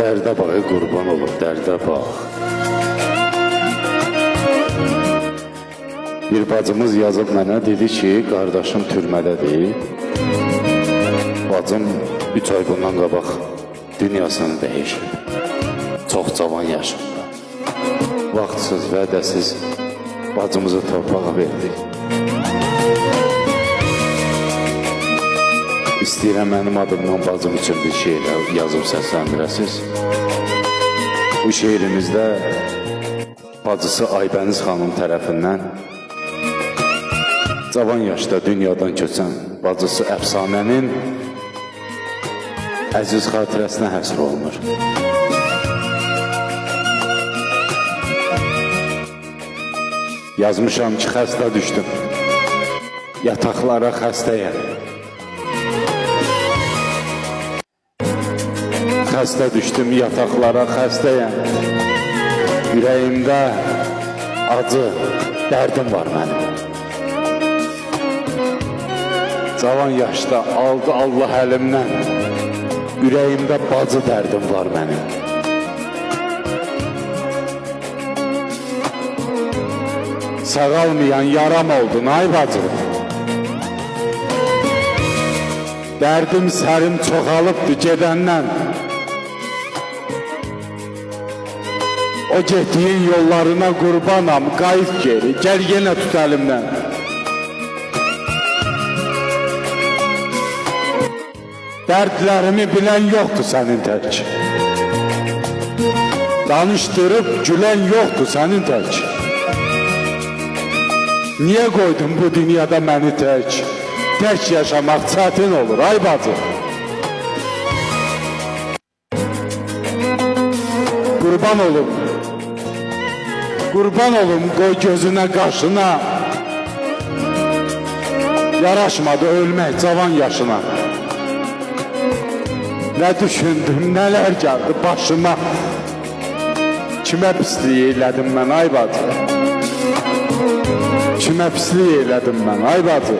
Dərdə bax, qurban olub, dərdə bax. Bir bacımız yazıb mənə, dedi ki, qardaşım türmədədir. Bacım 3 ay bundan qabaq dünyasını dəyişib. Çox cavan yaşında. Vaxtsız, vədəsiz bacımızı torpağa verdik. İstəyirəm mənim adımdan bacım üçün bir şeir yazıb səsləndirəsiz. Bu şeirimizdə bacısı Aybəniz xanım tərəfindən cavan yaşda dünyadan köçən bacısı əfsanənin əziz xatirəsinə həsr olunur. Yazmışam ki, xəstə düşdüm, yataqlara xəstəyəm. Xəstə düşdüm, yataqlara xəstəyəm. Ürəyimdə acı, dərdim var mənim. Cavan yaşda aldı Allah əlimdən. Ürəyimdə bacı dərdim var mənim. Sağalmayan yaram oldun ay bacı. Dərdim sərim çoxalıbdır gedəndən. O getdiyin yollarına qurbanam, qayıt geri, gəl yenə tut əlimdən. Dərdlərimi bilən yoxdur sənin tək. Danışdırıb gülən yoxdur sənin tək. Niyə qoydun bu dünyada məni tək? Tək yaşamaq çətin olur ay bacı. Qurban olum. Qurban olum qoy gözünə qaşına. Yaraşmadı ölmək cavan yaşına. Nə düşündüm, nələr gəldi başıma. Kimə pislik eylədim mən ay bacı? Kimə pislik eylədim mən ay bacı?